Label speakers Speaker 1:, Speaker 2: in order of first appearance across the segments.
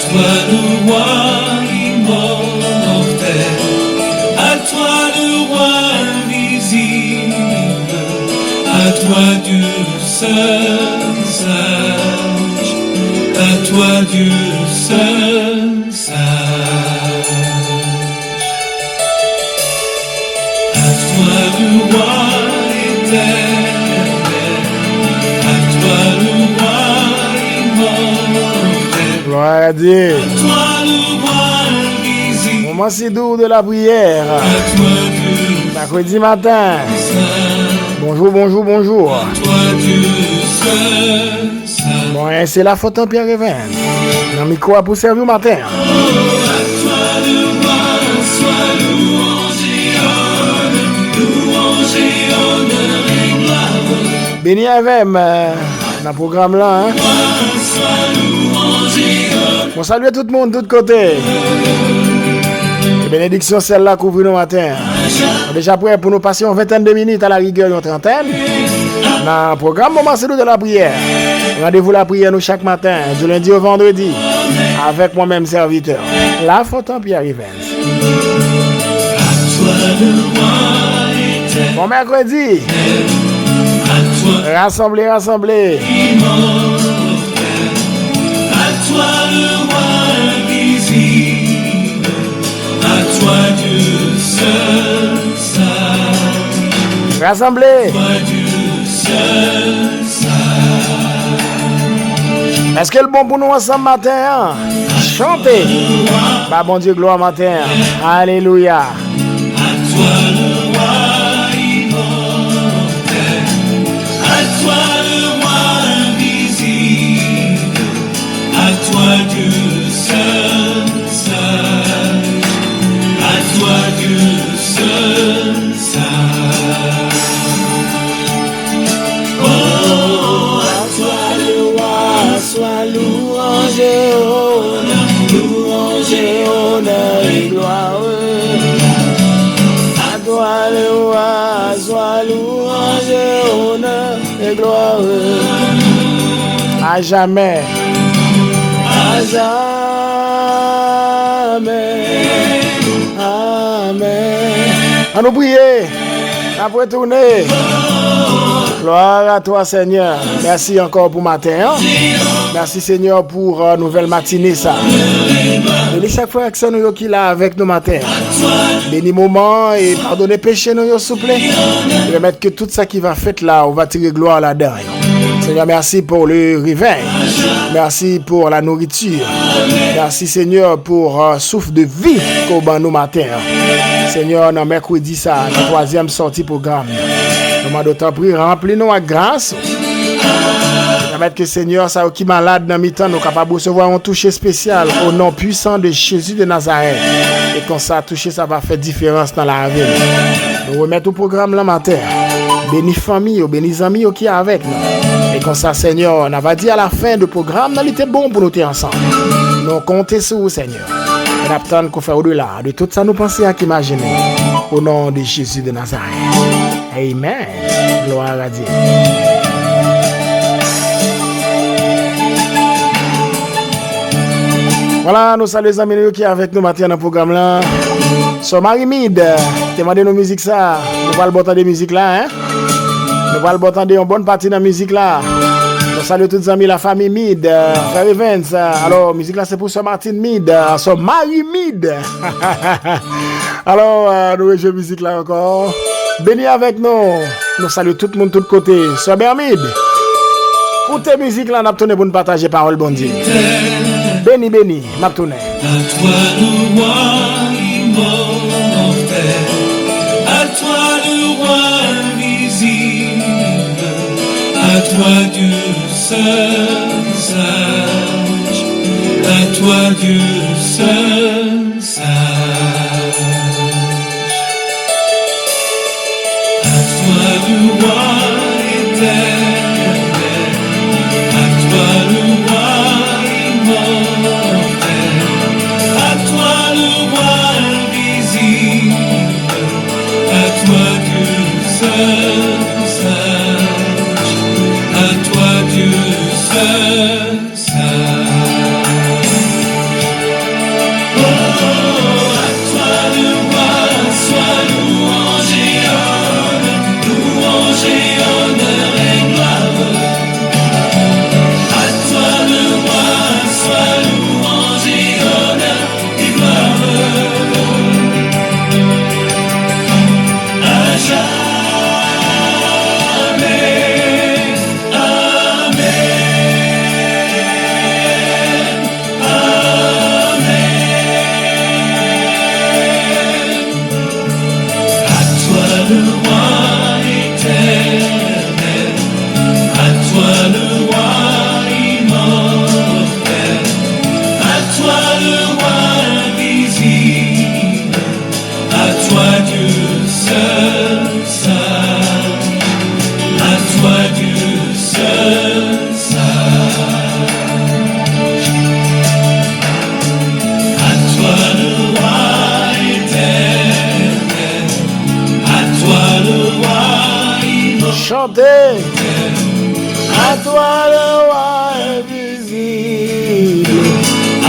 Speaker 1: toi le roi immortel, à toi le roi invisible, à toi Dieu seul sage, à toi Dieu seul sage, à toi le roi éternel, à toi le roi immortel,
Speaker 2: Gloire à Dieu.
Speaker 1: à toi le roi invisible,
Speaker 2: Moment si doux de la prière.
Speaker 1: à toi Dieu
Speaker 2: Mercredi matin.
Speaker 1: sage,
Speaker 2: Bonjour, bonjour, bonjour.
Speaker 1: à toi Dieu seul sage.
Speaker 2: Bon, et c'est la faute en Pierre Révin. Dans le micro pour servir au matin.
Speaker 1: À toi le roi soit louange et honneur et gloire.
Speaker 2: Béni avec dans le programme là. Hein?
Speaker 1: Soit louange et honneur.
Speaker 2: Bon, salut à tout le monde, de tous côtés. Et bénédiction celle-là couvre nos matins. On est déjà prêt pour nous passer une vingtaine de minutes à la rigueur, une trentaine. Dans le programme Moment c'est de la prière. Rendez-vous la prière nous chaque matin, du lundi au vendredi, avec moi-même serviteur. La faute en Pierre Evans.
Speaker 1: À toi le roi éternel.
Speaker 2: Bon mercredi,
Speaker 1: À toi
Speaker 2: rassemblez.
Speaker 1: immortel. À toi le roi invisible. À toi Dieu seul sage.
Speaker 2: rassemblez.
Speaker 1: Toi Dieu seul sage.
Speaker 2: Est-ce que le bon pour nous ensemble matin? Hein? Chantez. Bah bon Dieu, gloire matin. Alléluia.
Speaker 1: À toi le roi immortel. À toi le roi invisible. À toi Dieu seul sage. À toi Dieu seul sage. Oh, à toi le roi soit louange et honneur, louange et honneur et gloire. À toi le roi soit louange et honneur et gloire.
Speaker 2: À jamais.
Speaker 1: À jamais. Amen.
Speaker 2: À nous prier. À vous retourner. Gloire à toi, Seigneur. Merci encore pour matin. Hein? Merci, Seigneur, pour nouvelle matinée. Ça. Bénis chaque fois que nous qui là avec nous matin. Bénis moment et pardonnez péché nous, s'il vous plaît. Et permettre que tout ça qui va faire là, on va tirer gloire là-dedans. Seigneur, merci pour le réveil. Merci pour la nourriture. Merci, Seigneur, pour souffle de vie qu'on a nous matin. Seigneur, dans mercredi, ça, la troisième sortie programme. Nous d'autant pris, remplis-nous à grâce. Permettre que Seigneur, ça qui malade dans mi-temps, nous capables de recevoir un toucher spécial au nom puissant de Jésus de Nazareth. Et quand ça toucher, ça va faire différence dans la vie. Nous remettons au programme le matin. Bénis famille, bénis amis qui est avec nous. Et comme ça, Seigneur, on va dire à la fin du programme, il était bon pour nous être ensemble. Nous comptons sur vous, Seigneur. Et nous attendons qu'on fasse au-delà de tout ça, nous pensons à qu'imaginer. Au nom de Jésus de Nazareth. Amen. Gloire à Dieu. Voilà, nous saluons les amis qui sont avec nous maintenant dans le programme là. So Marie-Mide, demandez nos musiques ça. Nous allons le temps de musique là, hein? Nous allons le temps de une bonne partie de la musique là. Nous saluons tous les amis, la famille Mide, Frère Evans. Alors, musique là c'est pour Sœur Martine Mide, So Marie-Mide. Alors, nous jouons musique là encore. Béni avec nous. Nous saluons tout le monde, de tous côtés. Sœur Bermide. Pour tes musiques là, nous avons tourné pour nous partager parole, bon Dieu. Béni, béni, m'a tourné.
Speaker 1: À toi le roi immortel, à toi le roi invisible, à toi Dieu seul sage, à toi Dieu seul sage, à toi le roi éternel, à toi le roi immortel, à toi le roi invisible, à toi Dieu seul sage, à toi Dieu seul sage.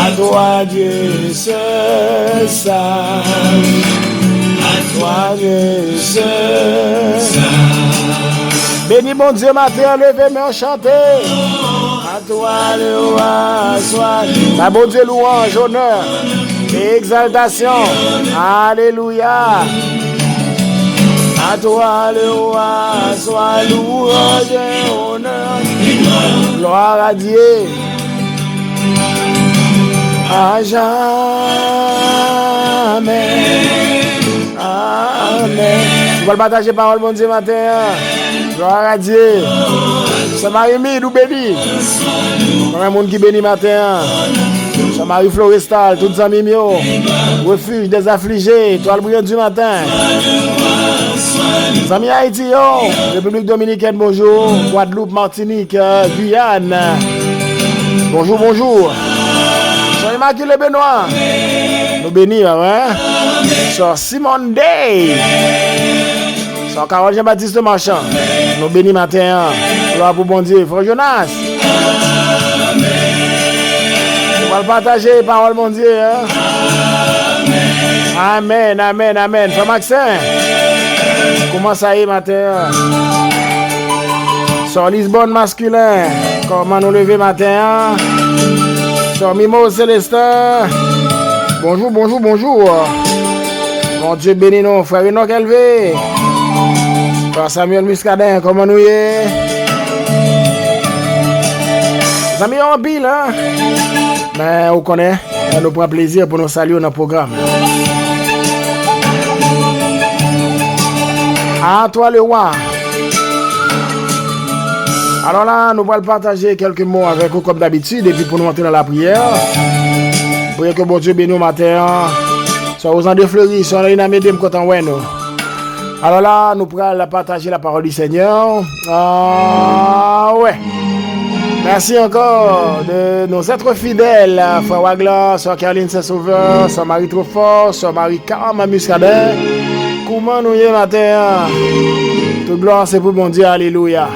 Speaker 1: À toi Dieu seul saint. À toi Dieu seul saint.
Speaker 2: Béni bon Dieu matin, levez-moi chanter.
Speaker 1: À toi le roi soit.
Speaker 2: Ma bon Dieu louange, honneur et exaltation. Alléluia.
Speaker 1: À toi le roi soit louange et honneur.
Speaker 2: Gloire à Dieu.
Speaker 1: À jamais. Amen.
Speaker 2: Vous allez partager parole bon Dieu matin. Gloire à Dieu. C'est Marie-Mi, nous bénis. Un monde qui bénit matin. C'est Marie Florestal, toutes les amis mieux. Refuge des affligés, toile brillante du matin. Les amis Haïti, République Dominicaine, bonjour. Guadeloupe, Martinique, Guyane. Bonjour, bonjour. C'est Immaculée Benoît. Nous bénis, hein? C'est Simone Day. C'est Carole Jean-Baptiste Marchand. Nous bénis matin. Gloire pour bon Dieu. Frère Jonas. On va le partager, parole mon Dieu. Hein? Amen, amen, amen. Frère Maxin. Comment ça y est matin? Sur Lisbonne masculin. Comment nous lever matin? Sur Mimo Célestin. Bonjour, bonjour, bonjour. Mon Dieu bénis nous, frère Enoch Elvé. Frère Samuel Muscadin, comment nous y est? Les amis en pile, hein? Mais on connaît, on nous prend plaisir pour nous saluer dans le programme. À toi le roi. Alors là, nous allons partager quelques mots avec vous comme d'habitude et puis pour nous entrer dans la prière. Priez que bon Dieu bénisse nous matin. Soit aux Andes fleuris, soit dans les nous quand on voit nous. Alors là, nous allons partager la parole du Seigneur. Ah ouais. Merci encore de nous être fidèles. Frère Wagler, Sœur Caroline Saint-Sauveur, Sœur Marie Trofort, Sœur Marie Carme Muscadin. Comment nous y est matin? Toute gloire c'est pour bon Dieu. Alléluia.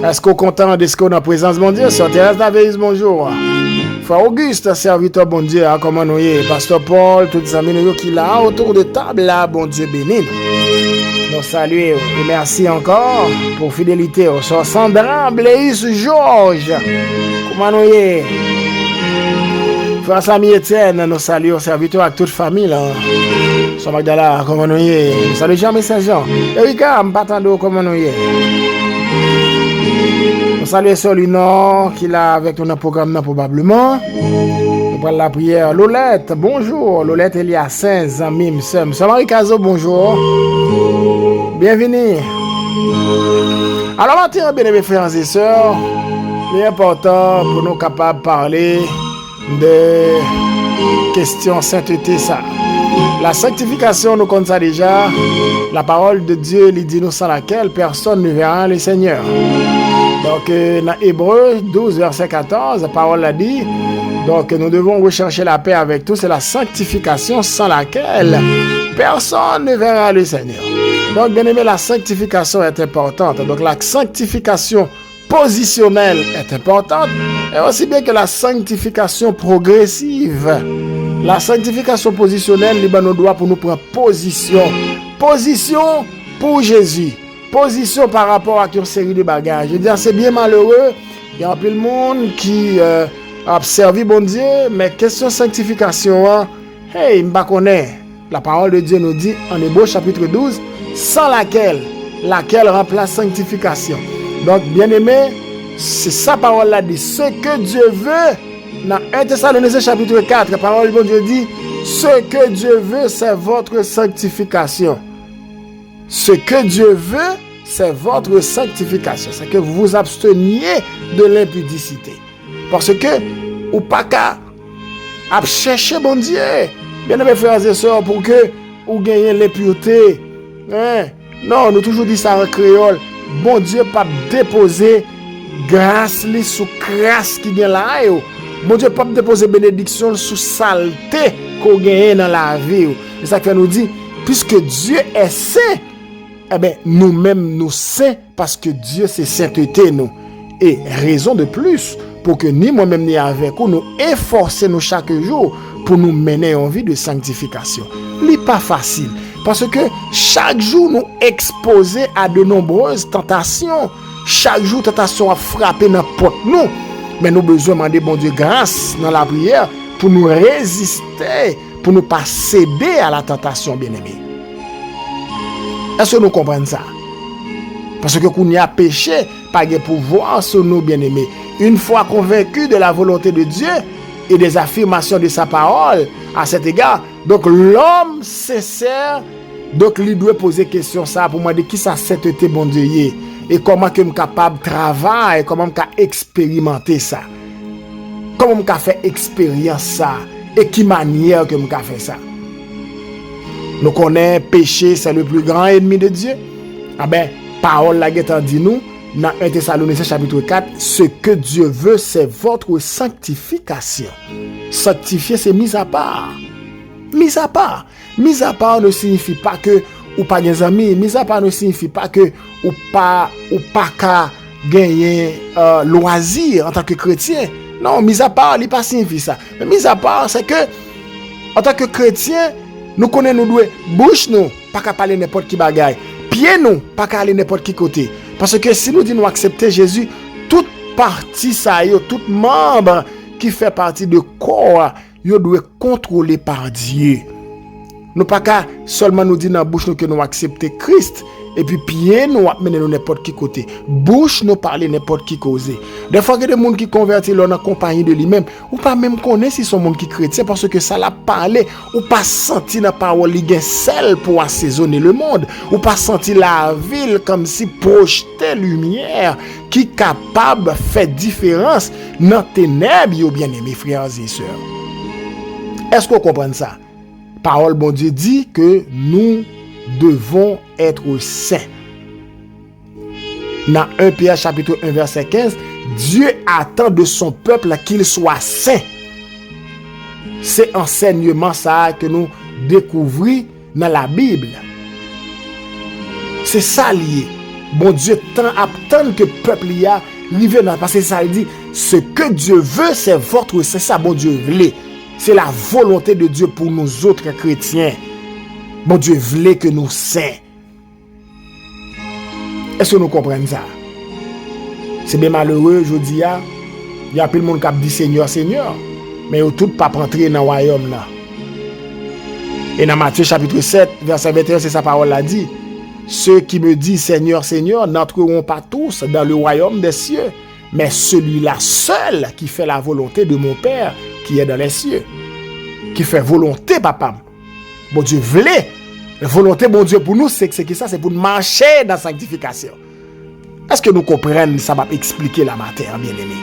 Speaker 2: Est-ce qu'on est content de ce qu'on a en présence, bon Dieu? Sœur Thérèse Davéis, bonjour. Frère Auguste, serviteur, bon Dieu, comment nous y est? Pasteur Paul, tous les amis qui sont là autour de table, là, bon Dieu béni. Nous saluons et merci encore pour fidélité. Sœur Sandra Blaise Georges, comment nous y est? Frère Samy Etienne, nous saluons serviteur avec toute famille là. Sœur Magdala, comment nous y est? Nous saluons Jean-Michel Saint-Jean. Erika, Mpatando, comment nous y est? Nous saluons Solinor qui est là avec nous dans le programme probablement. Nous prenons la prière. Lolette, bonjour. Lolette Eliassin, Zamim, Sem. Marie Cazo, bonjour. Bienvenue. Alors maintenant, bien aimés frères et sœurs, il est important pour nous capables de parler de questions sainteté ça. La sanctification, nous connaissons déjà. La parole de Dieu, il dit nous sans laquelle personne ne verra le Seigneur. Donc, dans Hébreux 12, verset 14, la parole a dit, donc nous devons rechercher la paix avec tous, c'est la sanctification sans laquelle personne ne verra le Seigneur. Donc, bien aimé, la sanctification est importante. Donc, la sanctification positionnelle est importante, et aussi bien que la sanctification progressive. La sanctification positionnelle, nous doit pour nous prendre position. Position pour Jésus. Position par rapport à une série de bagages. Je veux dire, c'est bien malheureux. Il y a un peu de monde qui a servi bon Dieu, mais question sanctification, hey, je ne connais pas. La parole de Dieu nous dit en Hébreux chapitre 12, sans laquelle remplace sanctification. Donc, bien aimé, c'est sa parole là dit, ce que Dieu veut, dans 1 Thessaloniciens chapitre 4, la parole de Dieu dit, ce que Dieu veut, c'est votre sanctification. Ce que Dieu veut, c'est votre sanctification. C'est que vous vous absteniez de l'impudicité. Parce que, ou pas qu'à chercher bon Dieu, bien aimés frères et sœurs, pour que vous gagnez l'impureté. Hein? Non, nous toujours dit ça en créole. Bon Dieu pas déposer grâce sous crasse qui gagne là. Bon Dieu pas déposer bénédiction sous saleté qu'on gagne dans la vie. C'est ça que nous dit, puisque Dieu est saint, eh bien, nous-mêmes nous saints parce que Dieu c'est sainteté nous. Et raison de plus pour que ni moi-même ni avec nous efforcer nous chaque jour pour nous mener en vie de sanctification. Ce n'est pas facile parce que chaque jour nous exposés à de nombreuses tentations. Chaque jour tentation a frappé dans porte nous. Mais nous avons besoin de demander bon Dieu grâce dans la prière pour nous résister, pour ne pas céder à la tentation, bien-aimé. Est-ce que nous comprenons ça? Parce que quand on y a péché, pas de pouvoir sur nous, bien-aimés. Une fois convaincu de la volonté de Dieu et des affirmations de sa parole à cet égard, donc l'homme sincère, donc il doit poser question ça pour moi de qui ça sainteté bon Dieu est et comment que je suis capable de travailler, comment je peux expérimenter ça. Comment je peux faire expérience ça et qui manière que je peux faire ça. Nous connaissons péché, c'est le plus grand ennemi de Dieu. Ah ben, parole la guette dit nous dans 1 Thessaloniciens chapitre 4, ce que Dieu veut, c'est votre sanctification. Sanctifier, c'est mise à part. Mise à part. Mise à part ne signifie pas que ou pas des amis. Mise à part ne signifie pas que ou pas qu'à gagner loisir en tant que chrétien. Non, mise à part, il pas signifie ça. Mais mise à part, c'est que en tant que chrétien, nous connaissons nous bouche nous, pas qu'à parler n'importe qui bagaille. Pied nous, pas qu'à aller n'importe qui côté. Parce que si nous disons nous accepter Jésus, toute partie ça, tout membre qui fait partie de corps, yo doit contrôler par Dieu. Nous pas qu'à seulement nous dire dans bouche nous que nous accepter Christ et puis pied nous mener nous n'importe qui côté. Bouche nous parler n'importe qui causer. Des fois que des monde qui convertit là en compagnie de lui-même, ou pas même connaître si son monde qui chrétien parce que ça l'a parlé ou pas senti dans parole li gen sel pour assaisonner le monde, ou pas senti la ville comme si projeter lumière qui capable faire différence dans ténèbres bien-aimés frères et sœurs. Est-ce qu'on comprend ça? Parole bon Dieu dit que nous devons être saints. Dans 1 Pierre chapitre 1 verset 15, Dieu attend de son peuple qu'il soit saint. C'est enseignement ça que nous découvrons dans la Bible. C'est ça lié. Bon Dieu attend que le peuple y a arrivé parce que ça dit ce que Dieu veut c'est votre saint. Ça bon Dieu veut. C'est la volonté de Dieu pour nous autres chrétiens. Bon Dieu voulait que nous saints. Est-ce que nous comprenons ça? C'est bien malheureux, je dis, il y a plus de monde qui dit Seigneur, Seigneur, mais ils ne tout pas rentrer dans le royaume là. Et dans Matthieu chapitre 7, verset 21, c'est sa parole là dit. Ceux qui me disent Seigneur, Seigneur, n'entreront pas tous dans le royaume des cieux, mais celui-là seul qui fait la volonté de mon Père qui est dans les cieux, qui fait volonté, papa. Bon Dieu voulait. La volonté, bon Dieu, pour nous, c'est que ça, c'est pour marcher dans la sanctification. Est-ce que nous comprenons, ça va expliquer la matière, bien-aimé?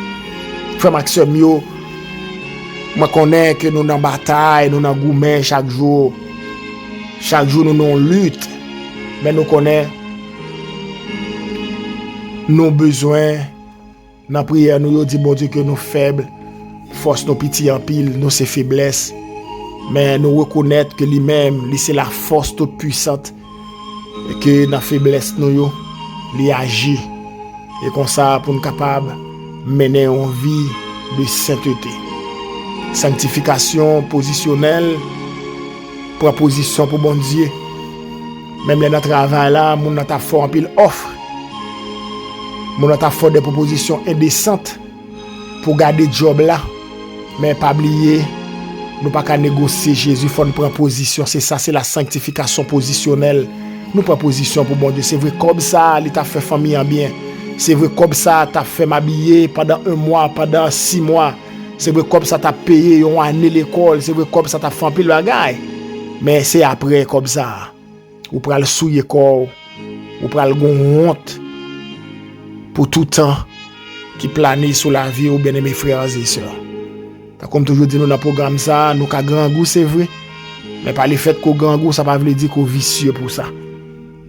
Speaker 2: Frère Maxime, moi connais que nous dans bataille, nous dans gourmet chaque jour. Chaque jour, nous dans lutte. Mais nous connaissons nos besoins. Dans la prière, nous disons, bon Dieu, que nous faibles. Force nos petits en pile, nos ses faiblesses. Mais nous reconnaître que lui-même, c'est la force toute puissante. Et que dans la faiblesse, nous, il agit. Et comme ça, pour nous capables de mener une vie de sainteté. Sanctification positionnelle, proposition pour bon Dieu. Même dans le travail là, nous avons fait un pile offre. Nous avons fait des propositions indécentes pour garder le job là. Mais pas oublier, nous pas qu'à négocier Jésus, il faut nous prendre position. C'est ça, c'est la sanctification positionnelle. Nous prenons position pour bon Dieu. C'est vrai comme ça, il t'a fait famille en bien. C'est vrai comme ça, t'as fait m'habiller pendant 1 mois, pendant 6 mois. C'est vrai comme ça, t'as payé une année l'école. C'est vrai comme ça, t'as fait un peu de bagaille. Mais c'est après comme ça. Ou pour le souiller corps, ou pour le honte pour tout temps qui plane sur la vie ou bien mes frères et sœurs. Comme toujours dit nous dans le programme ça, nous avons grand goût, c'est vrai. Mais par le fait qu'on grand goût, ça ne veut pas dire qu'on est vicieux pour ça.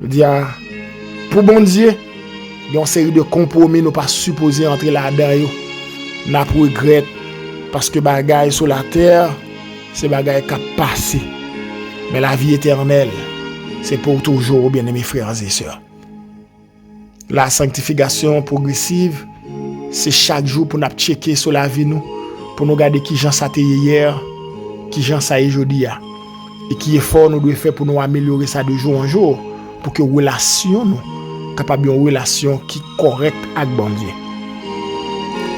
Speaker 2: Je dis, pour bon Dieu, il y a une série de compromis, nous pas supposés entrer là-dedans. Nous regrettons parce que les bagailles sur la terre, c'est des bagailles qui passent. Mais la vie éternelle, c'est pour toujours, bien mes frères et sœurs. La sanctification progressive, c'est chaque jour pour nous checker sur la vie nous, pour nous regarder qui gens ça était hier, qui gens ça est aujourd'hui et qui effort nous devons faire pour nous améliorer ça de jour en jour pour que relation nous capable une relation qui correcte avec bon Dieu.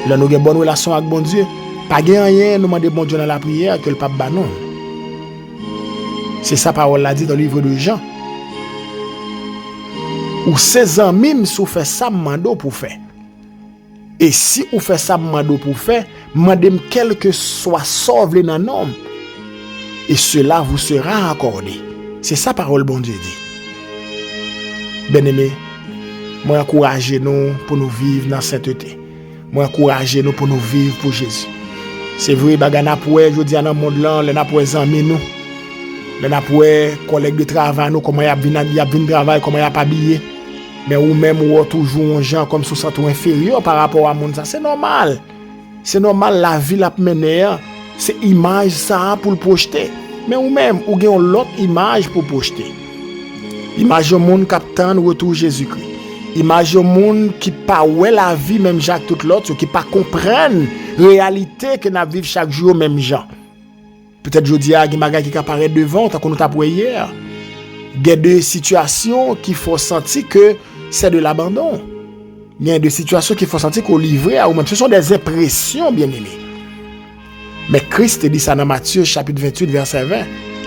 Speaker 2: Là nous avons une bonne relation avec bon Dieu, pas rien nous demander bon Dieu dans la prière que le pape ba non. C'est ça parole l'a dit dans le livre de Jean. Ou ses amis sou fait ça mando pour faire. Et si ou fait ça mando pour faire, mandem quel que soit sauve dans nom. Et cela vous sera accordé. C'est ça parole bon Dieu dit. Bien-aimé, moi encourager nous pour nous vivre dans sainteté. Moi encourager nous pour nous vivre pour Jésus. C'est vrai bagana pour je dis dans monde là, les n'a pour amis nous. Les n'a pour collègues de travail nous comment y a vinn travail, comment y a pas habillé. Mais ou même ou toujours un gens comme sous sens inférieur par rapport à monde ça, c'est normal. C'est normal la vie la mener, c'est image ça pour le projeter. Mais ou même ou gen l'autre image pour projeter. Image au monde captant retour Jésus-Christ. Image au monde qui pas ouais la vie même Jacques tout l'autre qui pas comprendre réalité que n'a vivre chaque jour même gens. Peut-être jodi a gen bagay qui apparaît devant tant qu'on nous t'a pour hier. Il y a des situations qu'il faut sentir que c'est de l'abandon. Il y a des situations qu'il faut sentir qu'on livre ou même ce sont des impressions bien-aimées. Mais Christ dit ça dans Matthieu chapitre 28 verset 20.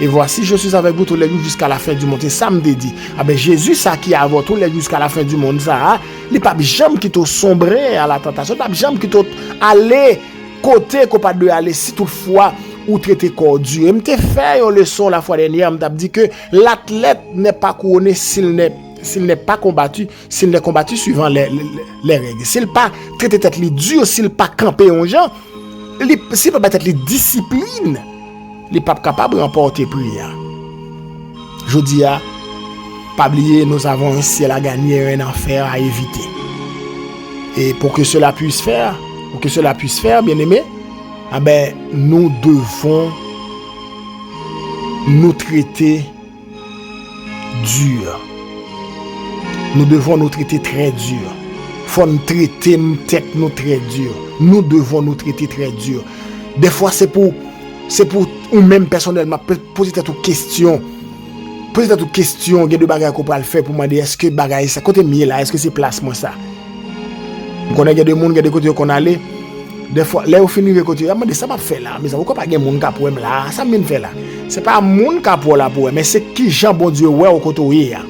Speaker 2: Et voici je suis avec vous tous les jours jusqu'à la fin du monde. Et ça me dit. Ah ben Jésus ça qui a tous les jours jusqu'à la fin du monde ça, il pas jamais qui t'a sombré à la tentation, pas jamais qui t'a aller côté qu'on pas de aller si toutefois ou traiter corps Dieu. Me te fait une leçon la fois dernière, me t'a dit que l'athlète n'est pas couronné s'il n'est pas combattu, s'il n'est combattu suivant les règles. S'il pas traiter tête li dur, s'il pas camper en gens, s'il pas tête li discipline, il pas capable de remporter prière. Je dis à pas oublier nous avons un ciel à gagner et un enfer à éviter. Et pour que cela puisse faire, bien-aimé, ah ben, nous devons nous traiter dur. Nous devons nous traiter très dur. Faut nous traiter nous très dur. Nous devons nous traiter très dur. Des fois c'est pour ou même personnellement poser toute question. Poser toute question, il y a des bagages qu'on peut le faire pour demander est-ce que bagages ça côté mieux là, est-ce que c'est placement ça. On connaît des monde, il y a des côtés qu'on aller. Des fois là au finir côté mais ça m'a fait là mais ça pourquoi pas gen monde ka pour là ça me fait là c'est pas monde ka pour là pour mais c'est qui Jean bon Dieu ouais au côté là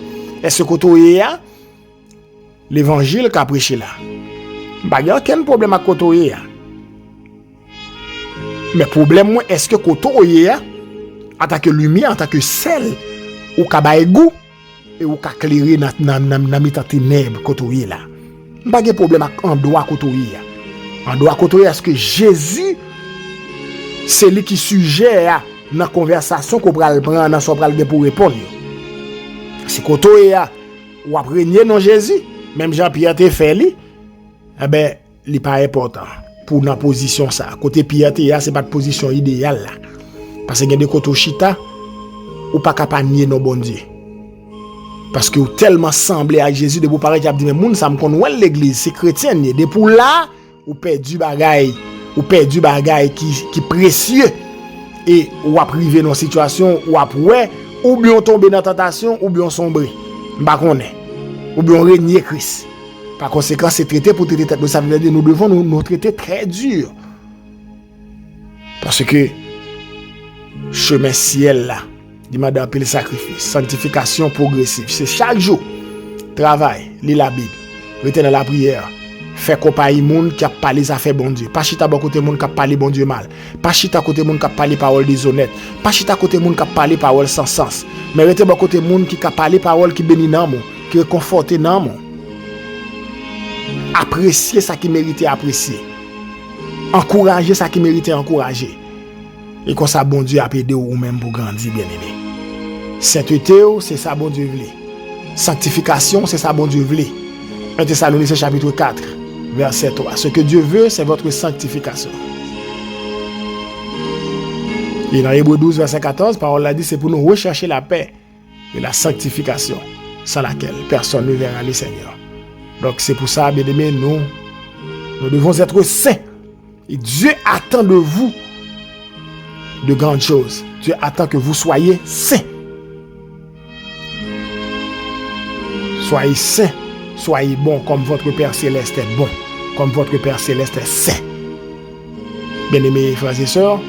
Speaker 2: est-ce que côté là l'évangile qu'a prêché là pas y a aucun problème à côté là mais problème moi est-ce que côté là en tant que lumière en tant que sel ou ka baï goût et ou ka éclairer dans mi ténèbres côté là pas de problème en droit côté là. On doit côté est-ce que Jésus c'est lui qui suggère dans la conversation qu'on va prendre dans son bras pour répondre. Si côté ou après non Jésus, même Jean-Pierre te fait lui, eh ben il pas important pour dans position ça. Côté Pierre c'est pas de position idéale là. Parce que il y a des côtés chita ou pas capable nier non bon Dieu. Parce que ou tellement semblé à Jésus de vous paraître qui a dit mais moun ça me connaît l'église c'est chrétien de pour là ou perdu bagay qui précieux et ou a privé dans situation ou a ouais ou bien tomber dans tentation ou bien sombrer pas connaît ou bien régner Christ par conséquent c'est traité pour traiter tête ça veut dire nous devons nous traiter très dur parce que chemin ciel là demande un peu le sacrifice sanctification progressive c'est chaque jour travail lire la Bible retenir la prière fait compagnie monde qui a parlé ça fait bon Dieu pas chita bon côté monde qui a parlé bon Dieu mal pas chita côté monde qui a parlé parole déshonnête pas chita côté monde qui a parlé parole sans sens mais rete bon côté monde qui a parlé parole qui bénit nan mon qui réconforte nan mon apprécier ça qui méritait apprécier encourager ça qui méritait encourager et comme ça bon Dieu a aidé ou même pour grandir bien-aimé sainteté c'est ça bon Dieu veut sanctification c'est ça bon Dieu veut 1 Thessaloniciens chapitre 4 verset 3. Ce que Dieu veut, c'est votre sanctification. Et dans Hébreux 12, verset 14, parole l'a dit, c'est pour nous rechercher la paix et la sanctification, sans laquelle personne ne verra le Seigneur. Donc c'est pour ça, bien aimé, nous Nous devons être saints. Et Dieu attend de vous de grandes choses. Dieu attend que vous soyez saints. Soyez saints, soyez bons comme votre Père Céleste est bon, comme votre Père Céleste est saint. Bien-aimés frères et sœurs,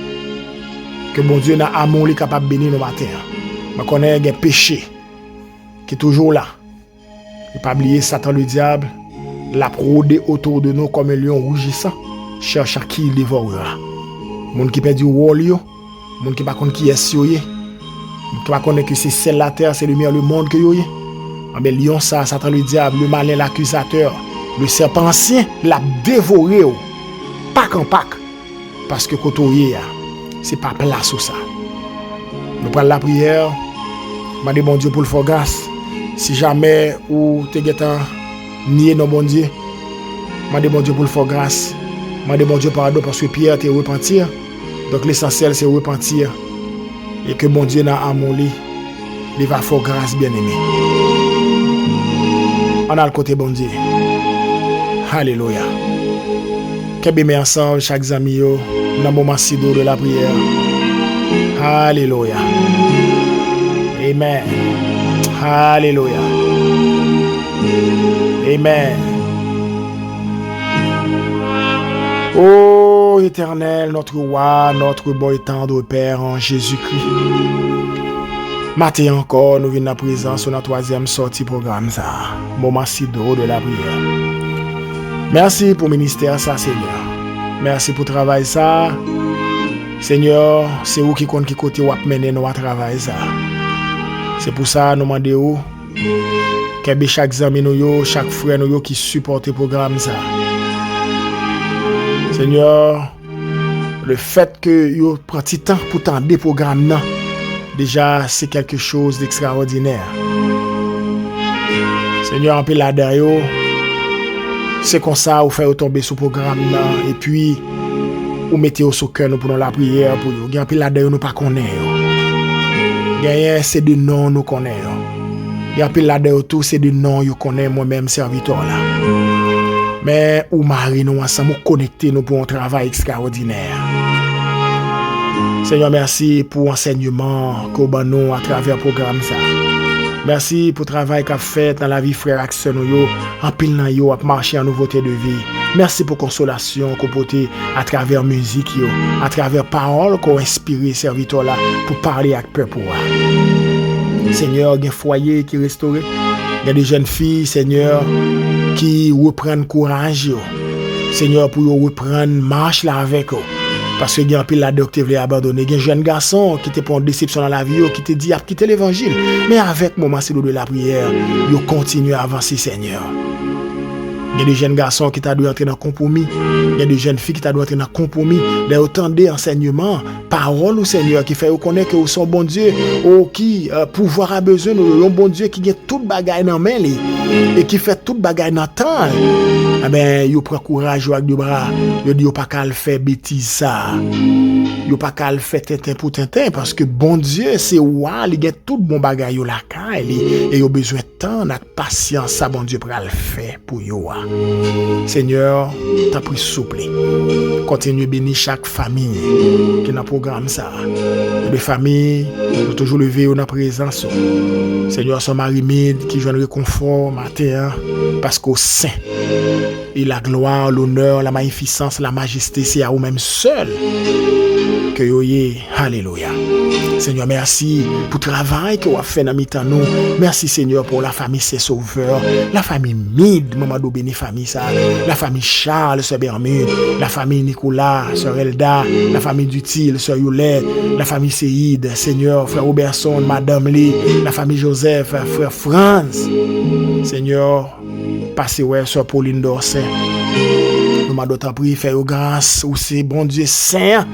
Speaker 2: que bon Dieu n'a amour capable de bénir nos matins. Je connais des péchés qui est toujours là. Et pas oublier Satan le diable, l'a rôdé autour de nous comme un lion rougissant, cherche à qui il dévorera. Moun qui perd du rôle, moun qui pas connaît qui est soyé, moun qui pas connaît que c'est celle la terre, c'est le meilleur le monde que yoye. Mais lion ça, Satan le diable, le malin l'accusateur, le serpent ancien l'a dévoré pack en pack parce que kotoye c'est pas place ou ça. Nous prenons la prière, demander bon Dieu pour le faire grâce. Si jamais ou te getan nié non bon Dieu, demander bon Dieu pour le faire grâce. Demander bon Dieu pardon parce que Pierre te repentir. Donc l'essentiel c'est repentir et que bon Dieu n'a amour il va faire grâce bien-aimé. On a le côté bon Dieu. Alléluia. Qu'est-ce ensemble chaque ami dans le moment si doux de la prière. Alléluia. Amen. Alléluia. Amen. Ô Éternel, notre roi, notre bon et tendre Père en Jésus-Christ. Matin encore, nous venons à présence sur notre troisième sortie programme ça. Moment si doux de la prière. Merci pour le ministère ça, Seigneur. Merci pour le travail ça. Seigneur, c'est vous qui compte qui côté ou mener nous à travail ça. C'est pour ça nous demandons que chaque ami nous chaque frère nous qui supporte le programme ça. Seigneur, le fait que vous preniez temps pour tendre le programme là, déjà c'est quelque chose d'extraordinaire. Seigneur, en peu là derrière, c'est comme ça vous faites tomber sur le programme là et puis vous mettez au cœur nous pour la prière pour vous. En peu là derrière nous pas connaît. Gagne c'est de nom nous connaît. En peu là derrière tout c'est de nom vous connaît moi-même serviteur là. Mais ou marie nous ensemble connecter nous pour un travail extraordinaire. Seigneur, merci pour l'enseignement qu'on a nous à travers le programme ça. Merci pour le travail qu'a fait dans la vie frère et sœur nous en pile nan yo à marcher en nouveauté de vie. Merci pour consolation qu'on porter à travers musique yo, à travers paroles qu'on inspiré serviteur là pour parler avec peuple. Seigneur, il y a un foyer qui est restauré. Il y a des jeunes filles, Seigneur, qui reprennent courage. Seigneur, pour reprendre marche là avec eux. Parce que il y a un peu la docteur voulait abandonner. Il y a un jeune garçon qui était pour une déception dans la vie, qui te dit à quitter l'évangile. Mais avec moment c'est de la prière, il continue à avancer, Seigneur. Il y a des jeunes garçons qui doivent entrer dans le compromis. Il y a des jeunes filles qui doivent entrer dans le compromis. Il y a autant d'enseignements, paroles au Seigneur qui fait reconnaître que vous sont bon Dieu, qui pouvoir a besoin de un bon Dieu qui a tout bagaille dans main et qui fait tout bagaille dans temps. Eh ben, il prend courage avec deux bras. Il dit pas qu'à le faire bêtise ça. Il pas qu'à le faire tintin pour tintin parce que bon Dieu c'est roi, il a tout bon bagaille la caille et il a besoin de temps, de patience ça bon Dieu pour le faire pour yo. Seigneur, t'as pris souple. Continue à bénir chaque famille qui dans le programme ça. Les familles, nous toujours lever dans la présence. Seigneur, son mari mide qui joue le réconfort matin parce qu'au sein, et la gloire, l'honneur, la magnificence, la majesté, c'est à vous-même seul que vous y. Alléluia. Seigneur, merci pour le travail que vous avez fait dans nous. Merci, Seigneur, pour la famille C'est Sauveur, la famille Mide, Maman Béni, famille ça, la famille Charles, Sœur Bermude, la famille Nicolas, Sœur Elda, la famille Dutil, Sœur Yolette, la famille Seïd, Seigneur, Frère Robertson, Madame Lee, la famille Joseph, Frère Franz. Seigneur, passez ouais, Sœur Pauline Dorset. Nous m'avons d'autres prié, faire grâce, ou c'est bon Dieu saint.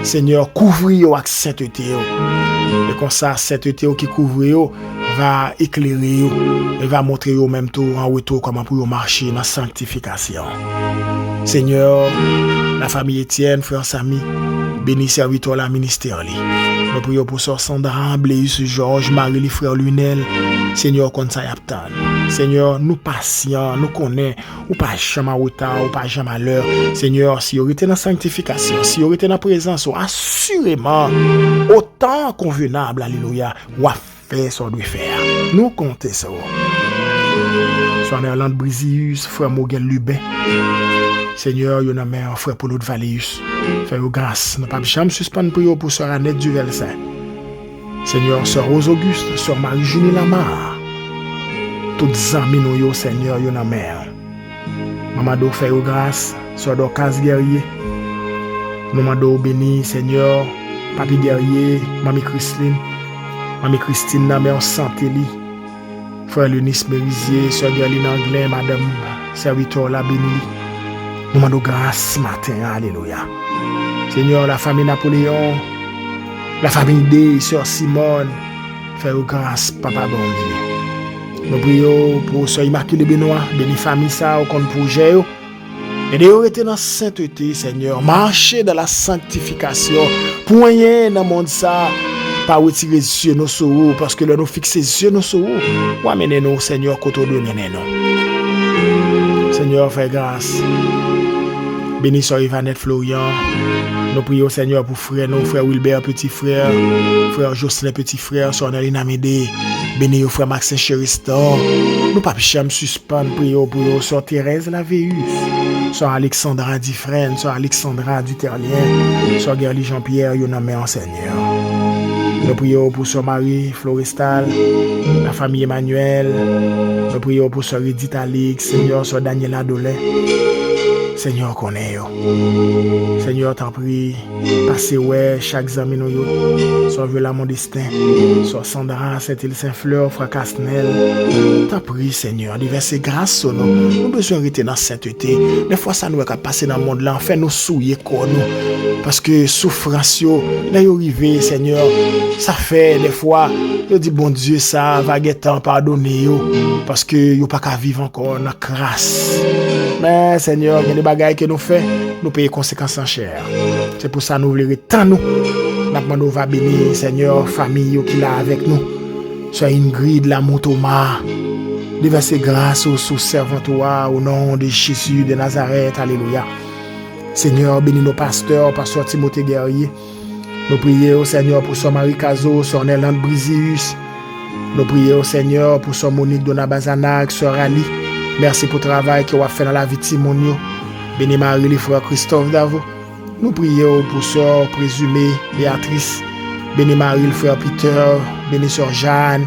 Speaker 2: Seigneur, couvrir avec sainteté. Et comme ça, sainteté qui couvre va éclairer et va montrer au même tour en retour comment pour marcher dans la sanctification. Seigneur, la famille Étienne, frère Samy, Bénis serviteur la ministère. Nous prions pour Sœur Sandra, Blaise, Georges, Marie, les frères Lunel. Seigneur, comme ça y a tant. Seigneur, nous patients, nous connaissons, ou pas jamais en retard, ou pas jamais à l'heure. Seigneur, si vous êtes dans la sanctification, si vous êtes dans la présence, assurément, autant convenable, alléluia, ou à faire ce qu'on doit faire. Nous comptons ça. Soit Erland Brisius, frère Mogel Lubin. Seigneur, yon a mère, frère Paulo de Valéus. Fais-vous grâce. Nous pas jamais suspendre prière pour Sœur Annette Duvelsin. Seigneur, Sœur Rose Auguste, Sœur Marie-Julie Lamar. Toutes amis nous yo, Seigneur, yon a mère. Maman fais-vous grâce. Sœur Dorcas Guerrier. Nous mando béni, Seigneur, Papi Guerrier, Mamie Christine. Mamie Christine, na mère santé li. Frère Lunis Merisier, Sœur Gerline Anglais, Madame Serviteur la béni. Nous demandons grâce ce matin, alléluia. Seigneur, la famille Napoléon, la famille D, Sœur Simone, fais-vous grâce, Papa bon Dieu. Nous prions pour Sœur Immaculée Benoît, béni famille ça, au compte projet. Et de rester dans la sainteté, Seigneur, marcher dans la sanctification, pour rien dans le monde ça. Pas retirer les yeux nos sur parce que là nous fixer les yeux nos sur ou amener nous Seigneur côté de nous. Seigneur fais grâce. Bénis Sœur Ivanette Florian. Nous prions Seigneur pour frère nous frère Wilbert petit frère, frère Jocelyn petit frère, Sœur Nelina Médé. Bénis au frère Maxime Chéristor. Nous pas jamais suspendre prions pour Sœur Thérèse Lavéus. Sœur Alexandra Dufresne, Sœur Alexandra Duterlien, Sœur Gerly Jean-Pierre, Yonamé en Seigneur. Nous prions pour Sœur Marie Florestal, la famille Emmanuel. Nous prions pour Sœur Edith Alix, Seigneur, Sœur Daniela Dolin. Seigneur, connais yo. Seigneur, t'en prie, passez ouais chaque ami nous yo. Sœur Viola Mondestin, Sœur Sandra, Saint-Île Saint-Fleur, Frère Casnel. T'en prie, Seigneur, diverses grâces sur nous. Nous besoin de rester dans la sainteté. Des fois, ça nous a passé dans le monde là, en fait, nous souiller quoi nous. Parce que souffrance yo, là yo arrivé, Seigneur, ça fait des fois, yo dit bon Dieu ça va temps pardonner yo parce que yo pas qu'à vivre encore dans grâce. Mais Seigneur, il y a des bagailles que nous faisons, nous payons conséquences en chair. C'est pour ça que nous voulons tant nous. Nous va bénir, Seigneur, famille qui est là avec nous. Soit Ingrid, l'amour Thomas. Déverser grâce aux servants au nom de Jésus de Nazareth. Alléluia. Seigneur, bénis nos pasteurs, pasteur Timothée Guerrier. Nous prions au Seigneur pour Sœur Marie Cazo, Sœur Erland Brisius. Nous prions au Seigneur pour Sœur Monique Donabazanac, Sœur Ali. Merci pour le travail que vous avez fait dans la vie de Timonio. Béni Marie, les frères Christophe Davo. Nous prions pour Sœur Présumée Béatrice. Béni Marie, le frère Peter. Béni Sœur Jeanne.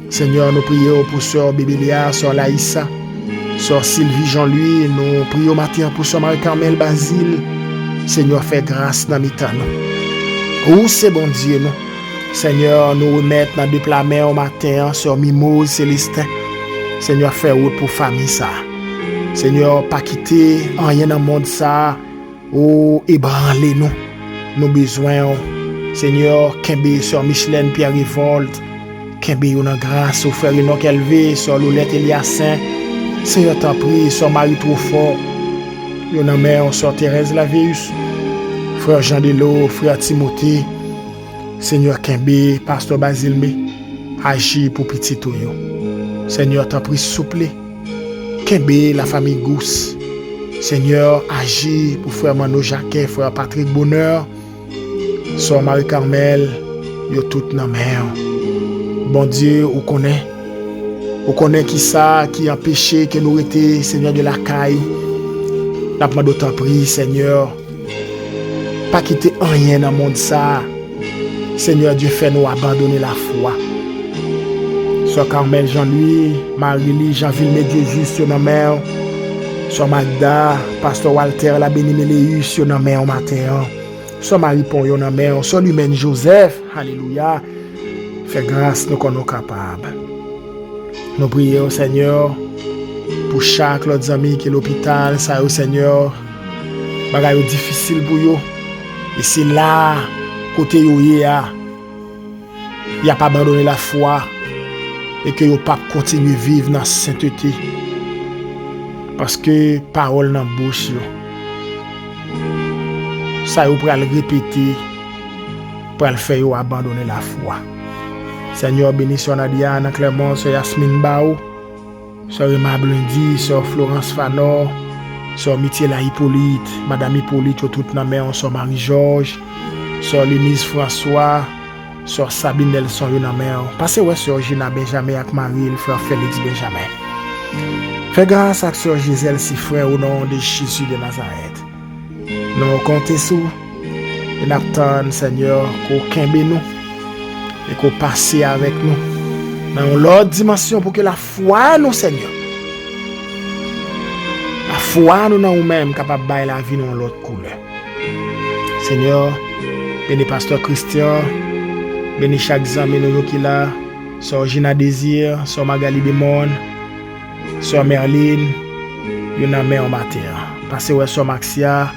Speaker 2: Seigneur, nous prions pour Sœur Bébelia, Sœur Laïssa. Sœur Sylvie Jean-Louis. Nous prions matin pour Sœur Marie-Carmel Basile. Seigneur, fais grâce dans mes temps. Où c'est bon Dieu, nous. Seigneur, nous remettons dans deux plats mains au matin, Sœur Mimose Célestin. Seigneur, fais route pour famille ça. Seigneur, pas quitter rien dans le monde ça. Ou ébranler nous. Nos besoins. Seigneur, Kembe, Sœur Micheline Pierre Révolte. Kembe, on a grâce au frère Enoch Elvé, Sœur Lolette Eliassin. Seigneur, t'en prie, Sœur Marie Trofort. On a mère, Sœur Thérèse Lavéus. Frère Jean Delo, frère Timothée. Seigneur Kembe, Pasteur Basilme. Agis pour petit Toyo. Seigneur, t'en prie, souple. Kembe, la famille Gousse. Seigneur, agis pour frère Mano Jacquet, frère Patrick Bonheur. Sœur Marie-Carmel, yo tout nan mère. Bon Dieu, on connaît qui ça, qui a péché, que nous étions, Seigneur de la caille. N'a pas d'autant prie, Seigneur. Pas quitter rien dans le monde ça. Seigneur Dieu, fait nous abandonner la foi. Sœur Carmel Jean-Louis, Marie-Lie, Jean-Ville Dieu juste sur nos mères. Sœur Magda, Pasteur Walter, la Béni-Méléus sur nos mères au matin. Sœur Marie-Pon, sur nos mères. Sœur Lumène Joseph, alléluia. Fais grâce, nous qu'on est capables. Nous prions, Seigneur, pour chaque autre ami qui est à l'hôpital, ça, Seigneur, bagaille difficile pour eux. Et c'est là, côté yo y a pas abandonné la foi et que yo pas continuer vivre dans la sainteté. Parce que parole dans bouche yo. ça vous pourrez le répéter pour le faire abandonner la foi. Seigneur, bénisson Nadia, Anna Clément, Sœur Yasmine Bao, Sœur Emma Blondy, Sœur Florence Fanor, Sœur Mitiela Hippolyte, Madame Hippolyte, tout dans main, Sœur Marie-Georges, Sœur Lénise François, Sœur Sabine Nelson, dans main. Passez ouais Sœur Gina Benjamin avec Marie, le frère Félix Benjamin. Fais grâce à Sœur Gisèle Sifré au nom de Jésus de Nazareth. Nous comptons sur et nous attendons, Seigneur, qu'aucun nous et qu'on passe avec nous dans l'autre dimension pour que la foi nous, Seigneur, la foi nous dans nous-mêmes capable de bailler la vie dans l'autre couleur. Seigneur, bénis Pasteur Christian, bénis chaque ami nous qui là, Sœur Gina Désir, Sœur Magali Bimon, Sœur Merline, une amie en matière. Passez ouais Sœur Maxia,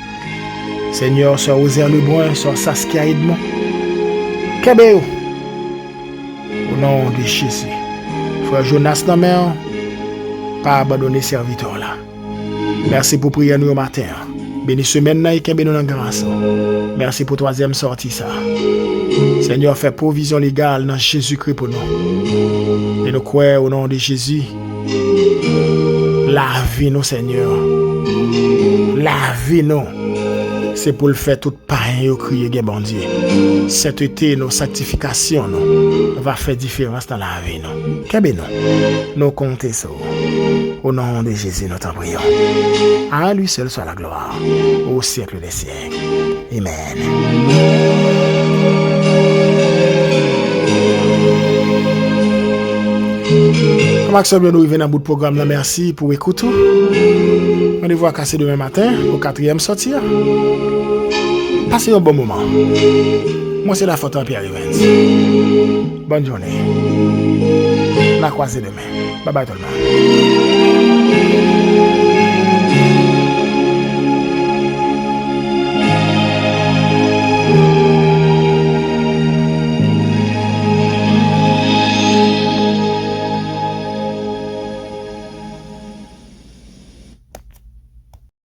Speaker 2: Seigneur, Sœur Ozer Lebrun, Sœur Saskia Edmond. Kebeo. Au nom de Jésus. Frère Jonas Namer, pas abandonner serviteur là. Merci pour prier nous au matin. Bénis semaine là et kebe nous dans grâce. Merci pour troisième sortie ça. Seigneur, fait provision légale dans Jésus-Christ pour nous. Et nous croyons au nom de Jésus. La vie nous, Seigneur. La vie nous. C'est pour le faire tout païen au crier bon Dieu. Cet été, nos sanctifications nous va faire différence dans la vie nous. Kebe nous comptons ça. Au nom de Jésus, nous t'en prions. À lui seul soit la gloire au siècle des siècles. Amen. Maxime, nous arrivons dans bout de programme. Merci pour écouter. Rendez-vous à casser demain matin au 4e sortir. Passez un bon moment. Moi, c'est la photo Pierre Evans. Bonne journée. La croisée demain. Bye bye tout le monde.